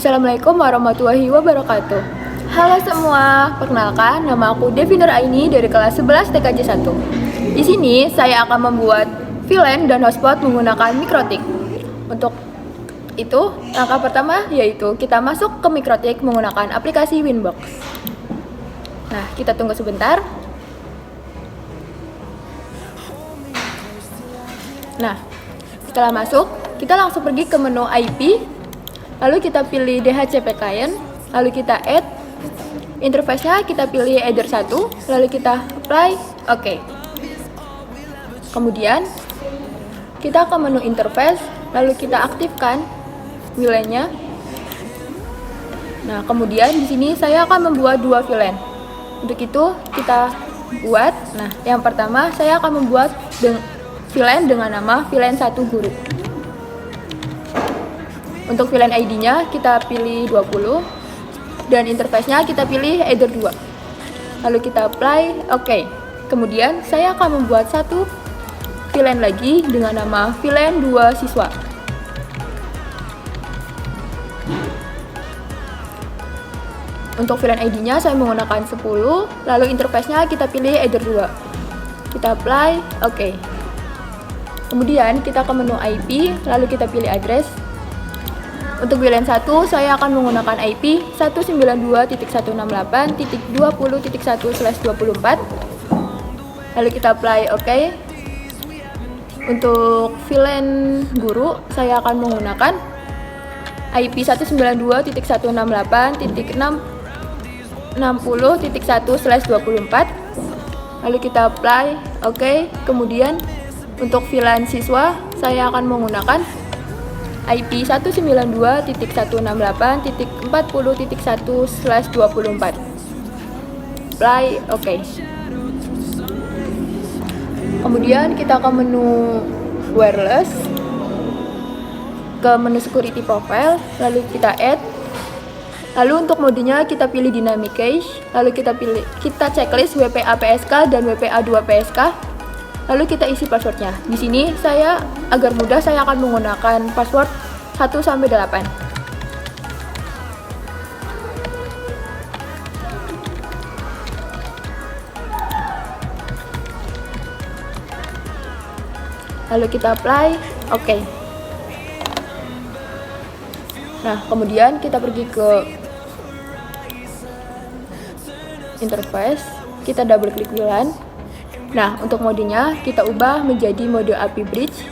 Assalamualaikum warahmatullahi wabarakatuh. Halo semua, perkenalkan nama aku Devi Nur Aini dari kelas 11 TKJ 1. Di sini saya akan membuat VLAN dan hotspot menggunakan Mikrotik. Untuk itu, langkah pertama yaitu kita masuk ke Mikrotik menggunakan aplikasi Winbox. Nah, kita tunggu sebentar. Nah, setelah masuk, kita langsung pergi ke menu IP. Lalu kita pilih DHCP client, lalu kita add, interface-nya kita pilih Either 1, lalu kita apply, oke. Kemudian, kita ke menu interface, lalu kita aktifkan VLAN-nya. Nah, kemudian di sini saya akan membuat dua VLAN. Untuk itu, kita buat, nah yang pertama saya akan membuat VLAN dengan nama VLAN 1 guru. Untuk VLAN ID-nya kita pilih 20 dan interface-nya kita pilih Either 2. Lalu kita apply, oke. Kemudian saya akan membuat satu VLAN lagi dengan nama VLAN 2 siswa. Untuk VLAN ID-nya saya menggunakan 10, lalu interface-nya kita pilih Either 2. Kita apply, oke. Kemudian kita ke menu IP, lalu kita pilih address. Untuk VLAN 1, saya akan menggunakan IP 192.168.20.1/24. Lalu kita apply OK. Untuk VLAN guru, saya akan menggunakan IP 192.168.60.1/24. Lalu kita apply OK. Kemudian untuk VLAN siswa, saya akan menggunakan IP 192.168.40.1/24. Apply, oke. Kemudian kita ke menu wireless, ke menu security profile, lalu kita add. Lalu untuk modenya kita pilih dynamic cache, lalu kita checklist WPA PSK dan WPA 2 PSK. Lalu kita isi passwordnya. Di sini saya agar mudah saya akan menggunakan password 1-8. Lalu kita apply, oke. Nah, kemudian kita pergi ke interface, kita double klik VLAN. Nah, untuk modenya kita ubah menjadi mode API Bridge.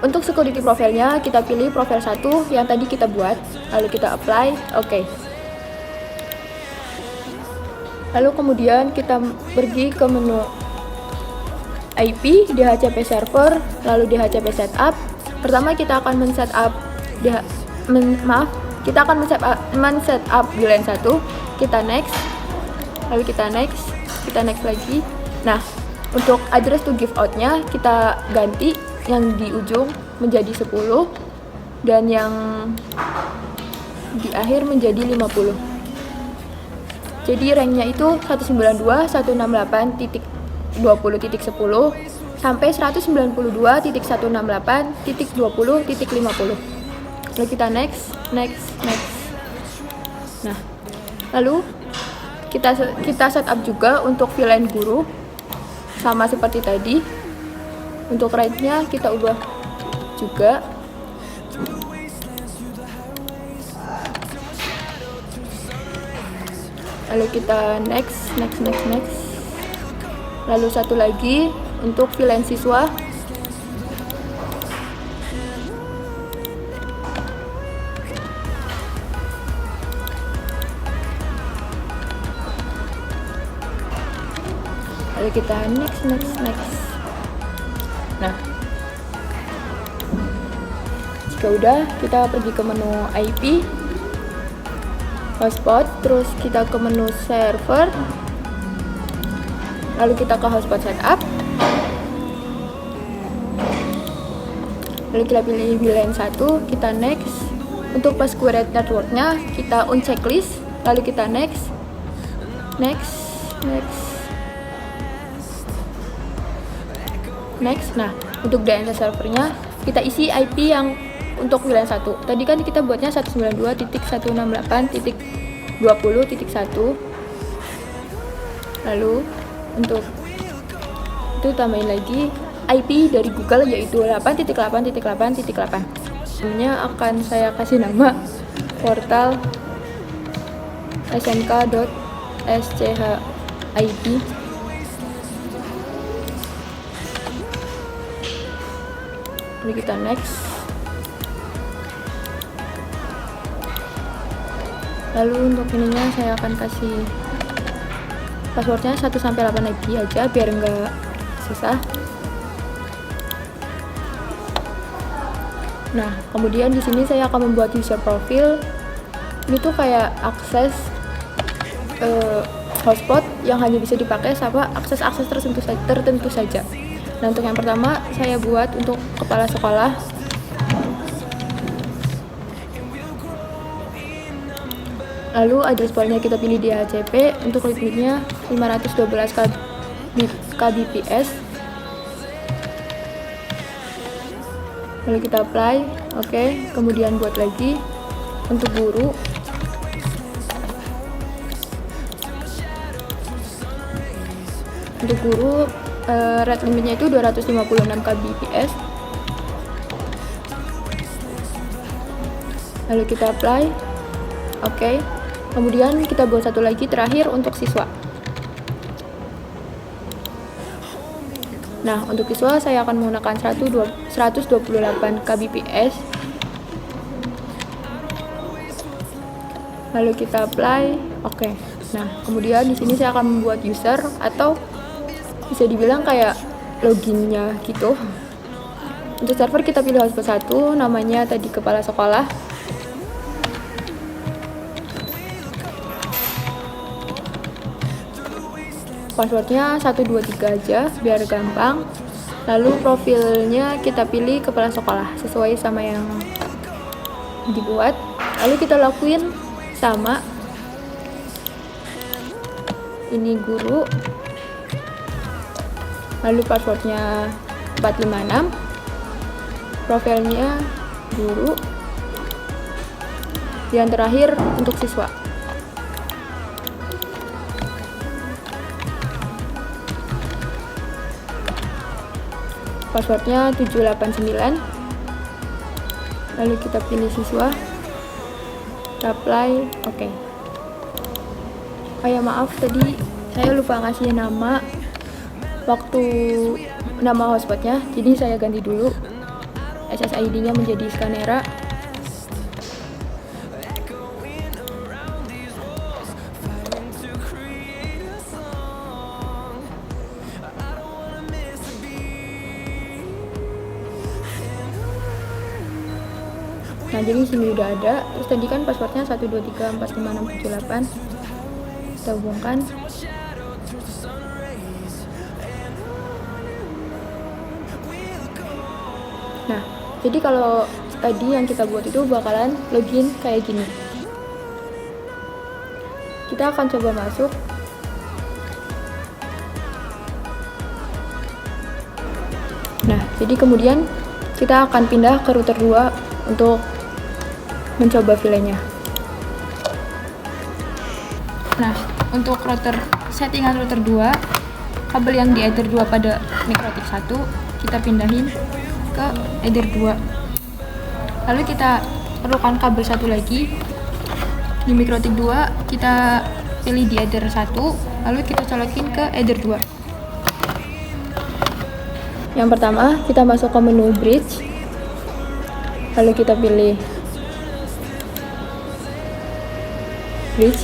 Untuk security profile-nya kita pilih profile 1 yang tadi kita buat, lalu kita apply, oke. Lalu kemudian kita pergi ke menu IP, DHCP server, lalu DHCP setup. Pertama kita akan men-setup VLAN 1, kita next, lalu kita next lagi. Nah, untuk address to give out-nya kita ganti yang di ujung menjadi 10 dan yang di akhir menjadi 50. Jadi ranknya itu 192.168.20.10 sampai 192.168.20.50. Lalu kita next. Nah, lalu kita setup juga untuk VLAN guru sama seperti tadi. Untuk rate-nya kita ubah juga. Lalu kita next. Lalu satu lagi untuk VLAN siswa. Lalu kita next. Nah, jika udah, kita pergi ke menu IP, hotspot, terus kita ke menu server, lalu kita ke hotspot setup, lalu kita pilih VLAN 1, kita next. Untuk Pasquared network-nya kita on checklist, lalu kita next. Nah, untuk DNS servernya kita isi IP yang untuk VLAN 1. Tadi kan kita buatnya 192.168.20.1. Lalu untuk itu tambahin lagi IP dari Google yaitu 8.8.8.8. Namanya akan saya kasih nama portal smk.schid. Lalu kita next. Lalu untuk ininya saya akan kasih passwordnya 1-8 lagi aja biar enggak susah. Nah, kemudian di sini saya akan membuat user profile. Ini tuh kayak akses hotspot yang hanya bisa dipakai sama akses-akses tertentu saja. Nah, untuk yang pertama saya buat untuk kepala sekolah. Lalu address pointnya kita pilih di DHCP, untuk limitnya 512 kbps. Lalu kita apply, oke. Kemudian buat lagi untuk guru. Untuk guru rate limitnya itu 256 kbps. Lalu kita apply, oke. Kemudian kita buat satu lagi terakhir untuk siswa. Nah, untuk siswa saya akan menggunakan 128 kbps. Lalu kita apply, oke. Nah, kemudian di sini saya akan membuat user atau bisa dibilang kayak loginnya gitu. Untuk server kita pilih hotspot 1, namanya tadi kepala sekolah. Passwordnya 123 aja biar gampang. Lalu profilnya kita pilih kepala sekolah sesuai sama yang dibuat. Lalu kita lakuin sama ini guru. Lalu passwordnya 456. Profilnya guru. Yang terakhir untuk siswa. Passwordnya 789. Lalu kita pilih siswa, apply, oke. Oh ya, maaf tadi saya lupa ngasih nama waktu nama hotspotnya, jadi saya ganti dulu SSID-nya menjadi Scanera. Nah, jadi sini udah ada. Terus tadi kan passwordnya 123456778. Kita hubungkan. Nah, jadi kalau tadi yang kita buat itu bakalan login kayak gini. Kita akan coba masuk. Nah, jadi kemudian kita akan pindah ke router 2 untuk mencoba VLAN-nya. Nah, untuk settingan router 2, kabel yang di Ether 2 pada Mikrotik 1 kita pindahin ke Ether 2. Lalu kita perlukan kabel satu lagi di Mikrotik 2, kita pilih di Ether 1, lalu kita colokin ke Ether 2. Yang pertama, kita masuk ke menu bridge. Lalu kita pilih bridge.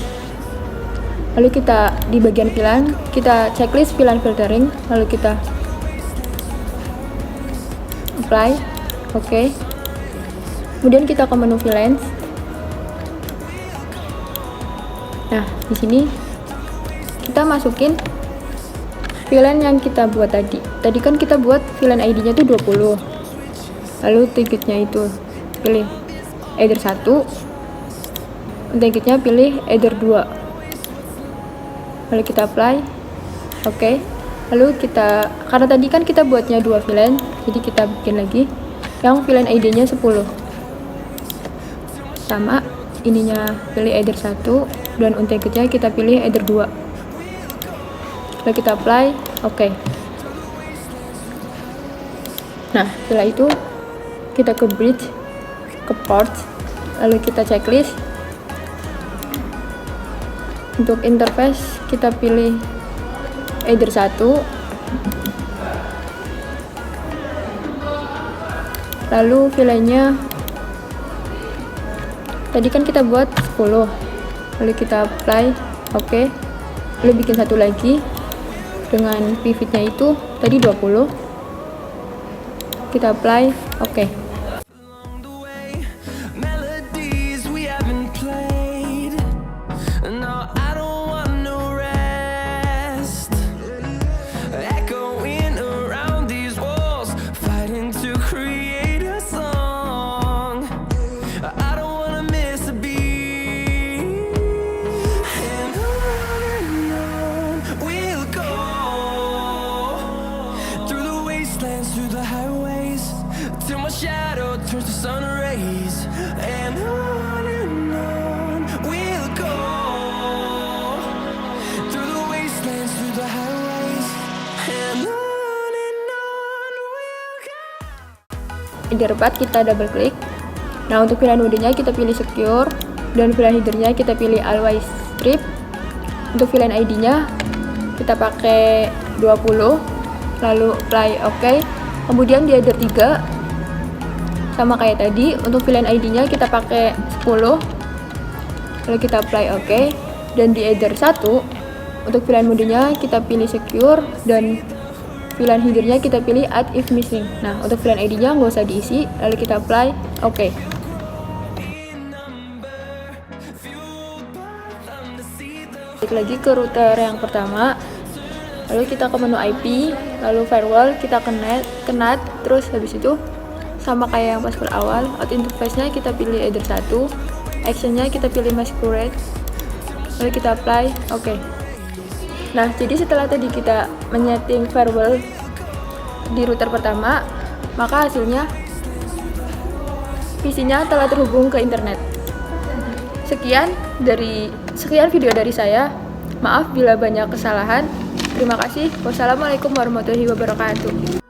Lalu kita di bagian VLAN, kita checklist VLAN filtering, lalu kita apply, oke. Kemudian kita ke menu VLAN. Nah, di sini kita masukin VLAN yang kita buat tadi. Tadi kan kita buat VLAN ID-nya itu 20. Lalu ticketnya itu pilih Ether 1. Ticketnya pilih Ether 2. Lalu kita apply, oke. Lalu kita, karena tadi kan kita buatnya 2 VLAN, jadi kita bikin lagi yang VLAN ID-nya 10. pertama, ininya pilih either 1, dan untitled-nya kita pilih either 2. Lalu kita apply, oke. Nah, setelah itu kita ke bridge, ke ports, lalu kita checklist. Untuk interface kita pilih either 1, lalu VLAN-nya tadi kan kita buat 10, lalu kita apply, oke. Lalu bikin satu lagi dengan pivotnya itu tadi 20, kita apply, oke. Through the highways till my shadow turns to sun rays, and on we'll go through the wastelands, through the highways, and on we'll go. Either path kita double klik. Nah, untuk VLAN mode-nya kita pilih secure, dan VLAN header-nya kita pilih always strip. Untuk VLAN ID-nya kita pakai 20, lalu apply, oke. Kemudian di header 3 sama kayak tadi, untuk VLAN ID-nya kita pakai 10, lalu kita apply, oke. Dan di header 1 untuk VLAN mode-nya kita pilih secure, dan VLAN header-nya kita pilih add if missing. Nah, untuk VLAN ID-nya nggak usah diisi, lalu kita apply, oke. Balik lagi ke router yang pertama, lalu kita ke menu IP, lalu firewall, kita ke NAT, terus habis itu sama kayak yang pas awal, out interface-nya kita pilih either 1, action-nya kita pilih masquerade, lalu kita apply, oke. Nah, jadi setelah tadi kita menyeting firewall di router pertama, maka hasilnya PC-nya telah terhubung ke internet. Sekian video dari saya. Maaf bila banyak kesalahan. Terima kasih. Wassalamualaikum warahmatullahi wabarakatuh.